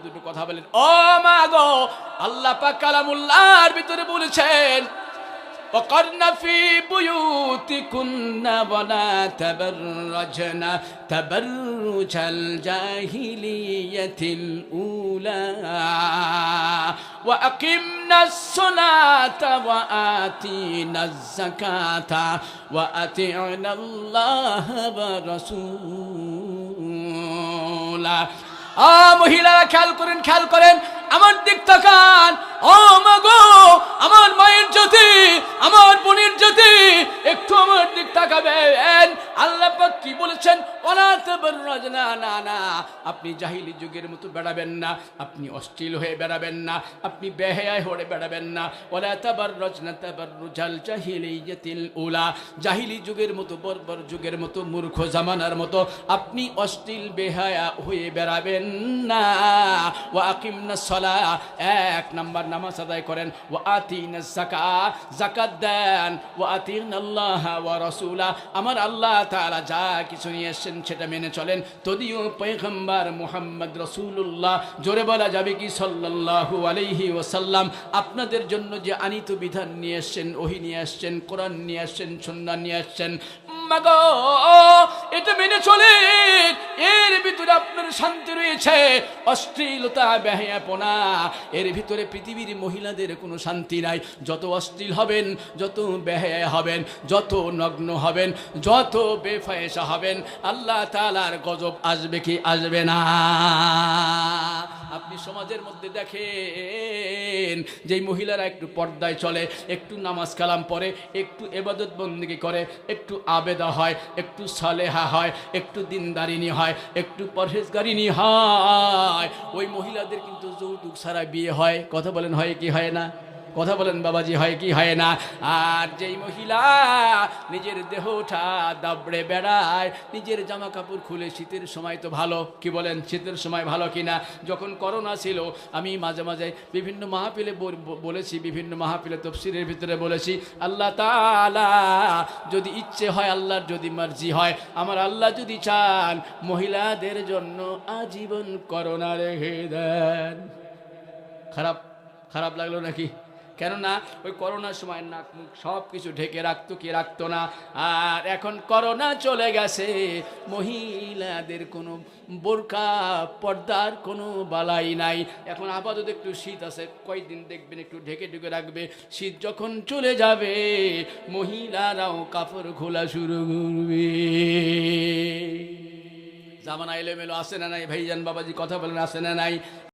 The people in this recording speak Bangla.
দুটো কথা বলেন। ও মা গো, আল্লাহ পাক কালামুল্লাহর ভিতরে বলেছেন وقرن في بيوتكن ولا تبرجن تبرج الجاهلية الأولى وأقمنا الصلاة وآتينا الزكاة وأطعنا الله ورسوله। মহিলারা খেয়াল করেন, আমার দিক তাকান। ও মাগো, আমার মায়ের জ্যোতি, আমার বোনের জ্যোতি, একটু আমার দিক তাকাবেন। আল্লাহ পাক কি বলেছেন? ওয়ালা তাবাররাজনা, না, আপনি জাহিলি যুগের মতো বেড়াবেন না, আপনি অশ্লীল হয়ে বেড়াবেন না, আপনি বেহায়া হয়ে বেড়াবেন না। ওয়ালা তাবাররাজনা তাবাররুজাল জাহিলিয়াতিল উলা, জাহিলি যুগের মতো, বর্বর যুগের মতো, মূর্খ জামানার মতো আপনি অশ্লীল বেহায়া হয়ে বেড়াবেন না। ওয়া আকিমনাস সালাহ, এক নাম্বার নামাজ আদায় করেন। ওয়া আতিনাজ যাকাত, যাকাত দেন। ওয়া আতিনাল্লাহ ওয়া রাসূলা, আমার আল্লাহ তাআলা যা কিছু নিয়ে এসেছেন সেটা মেনে চলেন। তদিও পয়গম্বর মুহাম্মদ রাসূলুল্লাহ, জোরে বলা যাবে কি সাল্লাল্লাহু আলাইহি ওয়াসাল্লাম, আপনাদের জন্য যে আনিত বিধান নিয়ে এসেছেন, ওহী নিয়ে এসেছেন, কোরআন নিয়ে এসেছেন, সুন্নাহ নিয়ে এসেছেন, মাগো এটা মেনে চলেন। এর ভিতরে আপনার শান্তি রয়েছে। অশ্লীলতা, বেহায়াপনা, এর ভিতরে পৃথিবীর মহিলাদের কোনো শান্তি নাই। যত অশ্লীল হবেন, যত বেহায়া হবেন, যত নগ্ন হবেন, যত বেফায়েশা হবেন, আল্লাহ তাআলার গজব আসবে কি আসবে না? আপনি সমাজের মধ্যে দেখেন যেই মহিলারা একটু পর্দায় চলে, একটু নামাজ কালাম পড়ে, একটু ইবাদত বন্দেগী করে, একটু আবেদা হয়, একটু সালেহা হয়, একটু দিনদারিনী হয়, একটু পরহেজগারিনী হয়, ওই মহিলাদের কিন্তু যৌতুক ছাড়া বিয়ে হয়। কথা বলেন, হয় কি হয় না? কথা বলেন বাবাজি, হয় কি হয় না? আর যেই মহিলা নিজের দেহটা দাবড়ে বেড়ায়, নিজের জামা কাপড় খুলে, শীতের সময় তো ভালো, কি বলেন, শীতের সময় ভালো কিনা? যখন করোনা ছিল, আমি মাঝে মাঝে বিভিন্ন মাহফিলে বলেছি, বিভিন্ন মাহফিলে তাফসীরের ভিতরে বলেছি, আল্লাহ তাআলা যদি ইচ্ছে হয়, আল্লাহর যদি মার্জি হয়, আমার আল্লাহ যদি চান, মহিলাদের জন্য আজীবন করোনা রেখে দেন। খারাপ লাগলো নাকি? কেননা ওই করোনার সময় নাক মুখ সব কিছু ঢেকে রাখতো, কি রাখতো না? আর এখন করোনা চলে গেছে, মহিলাদের কোনো বোরকা পর্দার কোনো বালাই নাই। এখন আপাতত একটু শীত আছে, কয়েকদিন দেখবেন একটু ঢেকে ঢুকে রাখবে। শীত যখন চলে যাবে, মহিলারাও কাপড় খোলা শুরু করবে। জামানা এলোমেলো আছে না নাই ভাইজান বাবাজি? কথা বলেন, আছে না নাই?